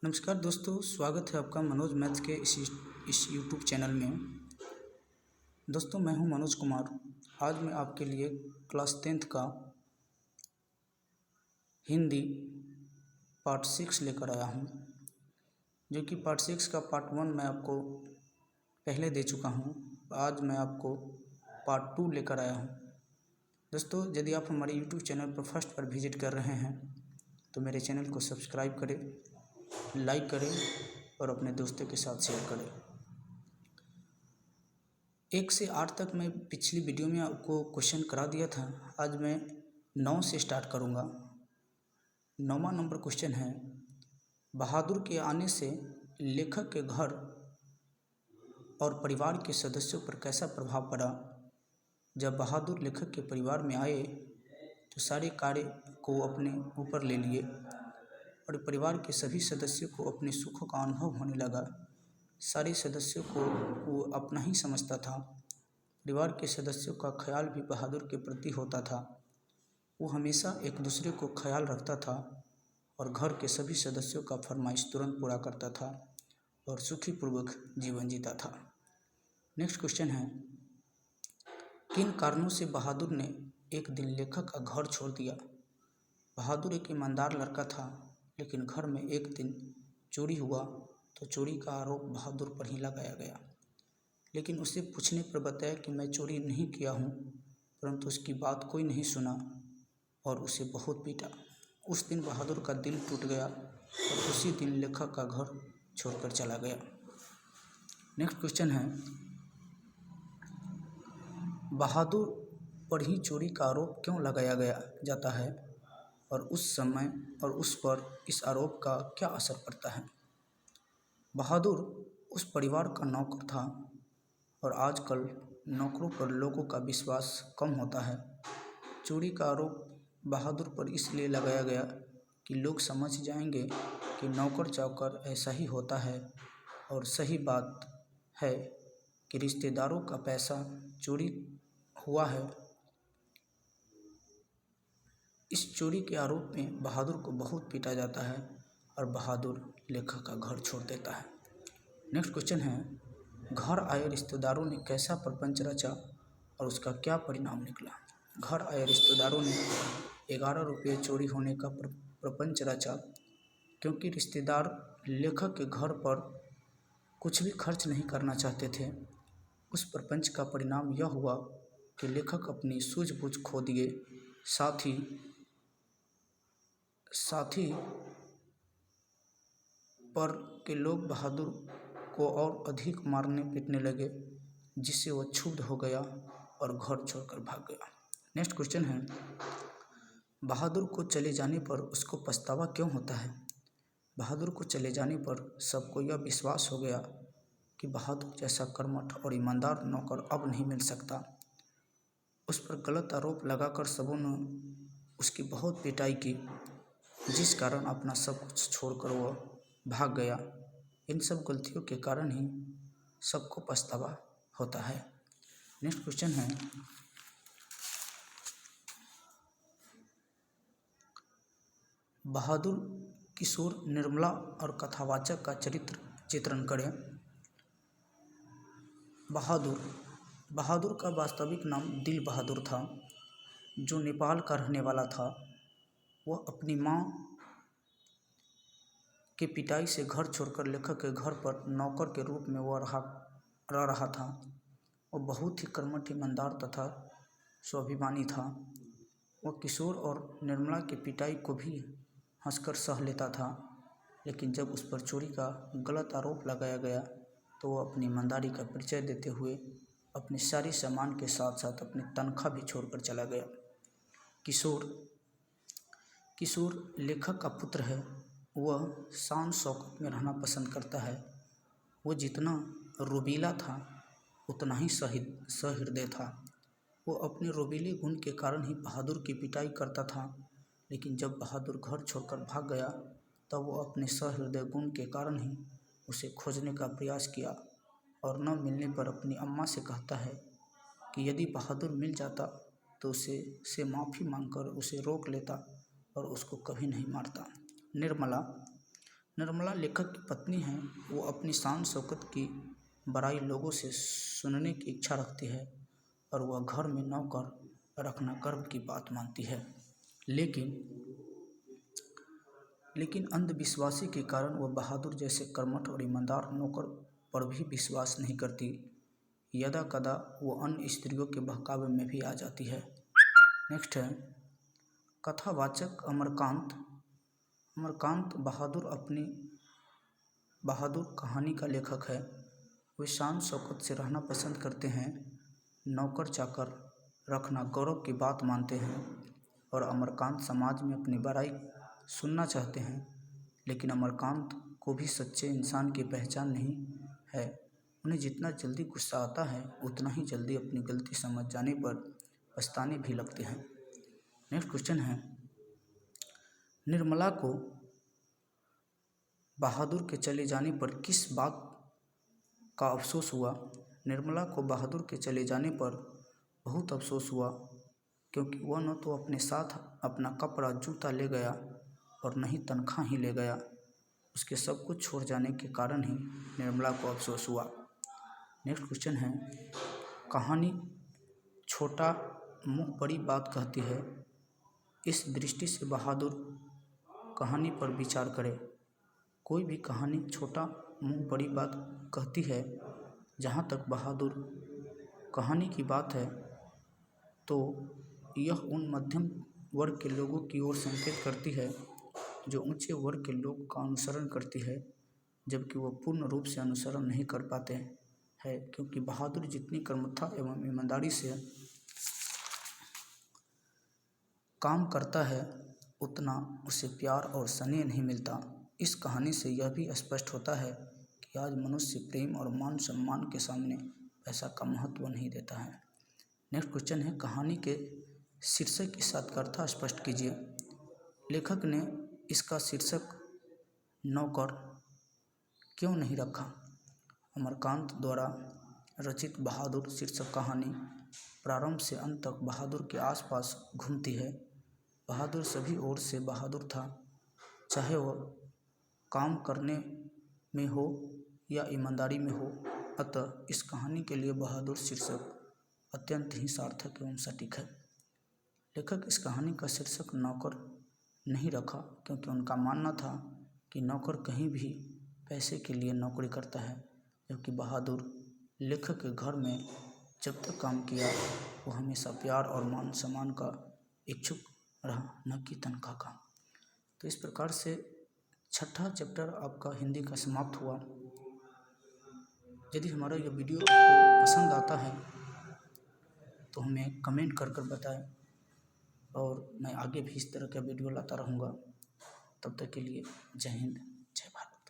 नमस्कार दोस्तों, स्वागत है आपका मनोज मैथ्स के इस यूट्यूब चैनल में। दोस्तों, मैं हूं मनोज कुमार। आज मैं आपके लिए क्लास 10th का हिंदी पार्ट 6 लेकर आया हूं, जो कि पार्ट 6 का पार्ट 1 मैं आपको पहले दे चुका हूं। आज मैं आपको पार्ट 2 लेकर आया हूं। दोस्तों, यदि आप हमारे यूट्यूब चैनल पर फर्स्ट पर विजिट कर रहे हैं तो मेरे चैनल को सब्सक्राइब करें, लाइक करें और अपने दोस्तों के साथ शेयर करें। 1 से 8 तक मैं पिछली वीडियो में आपको क्वेश्चन करा दिया था। आज मैं 9 से स्टार्ट करूंगा। 9वां नंबर क्वेश्चन है, बहादुर के आने से लेखक के घर और परिवार के सदस्यों पर कैसा प्रभाव पड़ा। जब बहादुर लेखक के परिवार में आए तो सारे कार्य को अपने ऊपर ले लिए और परिवार के सभी सदस्यों को अपने सुखों का अनुभव होने लगा। सारे सदस्यों को वो अपना ही समझता था। परिवार के सदस्यों का ख्याल भी बहादुर के प्रति होता था। वो हमेशा एक दूसरे को ख्याल रखता था और घर के सभी सदस्यों का फरमाइश तुरंत पूरा करता था और सुखीपूर्वक जीवन जीता था। नेक्स्ट क्वेश्चन है, किन कारणों से बहादुर ने एक दिन लेखक का घर छोड़ दिया। बहादुर एक ईमानदार लड़का था, लेकिन घर में एक दिन चोरी हुआ तो चोरी का आरोप बहादुर पर ही लगाया गया। लेकिन उसे पूछने पर बताया कि मैं चोरी नहीं किया हूँ, परंतु उसकी बात कोई नहीं सुना और उसे बहुत पीटा। उस दिन बहादुर का दिल टूट गया और उसी दिन लेखक का घर छोड़कर चला गया। नेक्स्ट क्वेश्चन है, बहादुर पर ही चोरी का आरोप क्यों लगाया गया जाता है और उस समय और उस पर इस आरोप का क्या असर पड़ता है। बहादुर उस परिवार का नौकर था और आजकल नौकरों पर लोगों का विश्वास कम होता है। चोरी का आरोप बहादुर पर इसलिए लगाया गया कि लोग समझ जाएंगे कि नौकर चाकर ऐसा ही होता है और सही बात है कि रिश्तेदारों का पैसा चोरी हुआ है। इस चोरी के आरोप में बहादुर को बहुत पीटा जाता है और बहादुर लेखक का घर छोड़ देता है। नेक्स्ट क्वेश्चन है, घर आए रिश्तेदारों ने कैसा प्रपंच रचा और उसका क्या परिणाम निकला। घर आए रिश्तेदारों ने 11 रुपये चोरी होने का प्रपंच रचा। क्योंकि रिश्तेदार लेखक के घर पर कुछ भी खर्च नहीं करना चाहते थे, उस प्रपंच का परिणाम यह हुआ कि लेखक अपनी सूझबूझ खो दिए। साथी पर के लोग बहादुर को और अधिक मारने पीटने लगे, जिससे वह क्षुब्ध हो गया और घर छोड़कर भाग गया। नेक्स्ट क्वेश्चन है, बहादुर को चले जाने पर उसको पछतावा क्यों होता है। बहादुर को चले जाने पर सबको यह विश्वास हो गया कि बहादुर जैसा कर्मठ और ईमानदार नौकर अब नहीं मिल सकता। उस पर गलत आरोप लगाकर सबों ने उसकी बहुत पिटाई की, जिस कारण अपना सब कुछ छोड़कर वह भाग गया। इन सब गलतियों के कारण ही सबको पछतावा होता है। नेक्स्ट क्वेश्चन है, बहादुर, किशोर, निर्मला और कथावाचक का चरित्र चित्रण करें। बहादुर का वास्तविक नाम दिल बहादुर था, जो नेपाल का रहने वाला था। वह अपनी माँ की पिटाई से घर छोड़कर लेखक के घर पर नौकर के रूप में रह रहा था। वह बहुत ही कर्मठ, ईमानदार तथा स्वाभिमानी था। वह किशोर और निर्मला की पिटाई को भी हंसकर सह लेता था, लेकिन जब उस पर चोरी का गलत आरोप लगाया गया तो वह अपनी ईमानदारी का परिचय देते हुए अपने सारे सामान के साथ साथ अपनी तनख्वाह भी छोड़कर चला गया। किशोर लेखक का पुत्र है। वह शान शौकत में रहना पसंद करता है। वो जितना रोबीला था उतना ही सहृदय था। वो अपने रोबीले गुण के कारण ही बहादुर की पिटाई करता था, लेकिन जब बहादुर घर छोड़कर भाग गया तब वो अपने सहृदय गुण के कारण ही उसे खोजने का प्रयास किया और न मिलने पर अपनी अम्मा से कहता है कि यदि बहादुर मिल जाता तो उसे माफ़ी मांगकर उसे रोक लेता और उसको कभी नहीं मारता। निर्मला लेखक की पत्नी है। वो अपनी शान शौकत की बड़ाई लोगों से सुनने की इच्छा रखती है और वह घर में नौकर रखना गर्व की बात मानती है। लेकिन अंधविश्वासी के कारण वह बहादुर जैसे कर्मठ और ईमानदार नौकर पर भी विश्वास नहीं करती। यदा कदा वो अन्य स्त्रियों के बहकावे में भी आ जाती है। नेक्स्ट है कथावाचक अमरकांत। अमरकांत बहादुर कहानी का लेखक है। वे शान शौकत से रहना पसंद करते हैं, नौकर चाकर रखना गौरव की बात मानते हैं और अमरकांत समाज में अपनी बड़ाई सुनना चाहते हैं। लेकिन अमरकांत को भी सच्चे इंसान की पहचान नहीं है। उन्हें जितना जल्दी गुस्सा आता है उतना ही जल्दी अपनी गलती समझ जाने पर पछताने भी लगते हैं। नेक्स्ट क्वेश्चन है निर्मला को बहादुर के चले जाने पर किस बात का अफसोस हुआ? निर्मला को बहादुर के चले जाने पर बहुत अफसोस हुआ, क्योंकि वह न तो अपने साथ अपना कपड़ा जूता ले गया और न ही तनख्वाह ही ले गया। उसके सब कुछ छोड़ जाने के कारण ही निर्मला को अफसोस हुआ। नेक्स्ट क्वेश्चन है कहानी छोटा मुँह बड़ी बात कहती है। इस दृष्टि से बहादुर कहानी पर विचार करें। कोई भी कहानी छोटा मुँह बड़ी बात कहती है। जहाँ तक बहादुर कहानी की बात है तो यह उन मध्यम वर्ग के लोगों की ओर संकेत करती है जो ऊंचे वर्ग के लोग का अनुसरण करती है, जबकि वह पूर्ण रूप से अनुसरण नहीं कर पाते हैं, क्योंकि बहादुर जितनी कर्मठता एवं ईमानदारी से काम करता है उतना उसे प्यार और स्नेह नहीं मिलता। इस कहानी से यह भी स्पष्ट होता है कि आज मनुष्य प्रेम और मान सम्मान के सामने पैसा का महत्व नहीं देता है। नेक्स्ट क्वेश्चन है कहानी के शीर्षक की सार्थकता स्पष्ट कीजिए। लेखक ने इसका शीर्षक नौकर क्यों नहीं रखा? अमरकांत द्वारा रचित बहादुर शीर्षक कहानी प्रारंभ से अंत तक बहादुर के आसपास घूमती है। बहादुर सभी ओर से बहादुर था, चाहे वह काम करने में हो या ईमानदारी में हो। अतः इस कहानी के लिए बहादुर शीर्षक अत्यंत ही सार्थक एवं सटीक है। लेखक इस कहानी का शीर्षक नौकर नहीं रखा क्योंकि उनका मानना था कि नौकर कहीं भी पैसे के लिए नौकरी करता है, जबकि बहादुर लेखक के घर में जब तक काम किया वो हमेशा प्यार और मान सम्मान का इच्छुक रहा, न कि तनख्वाह का। तो इस प्रकार से छठा चैप्टर आपका हिंदी का समाप्त हुआ। यदि हमारा यह वीडियो आपको पसंद आता है तो हमें कमेंट कर बताएं और मैं आगे भी इस तरह का वीडियो लाता रहूँगा। तब तक के लिए जय हिंद, जय भारत।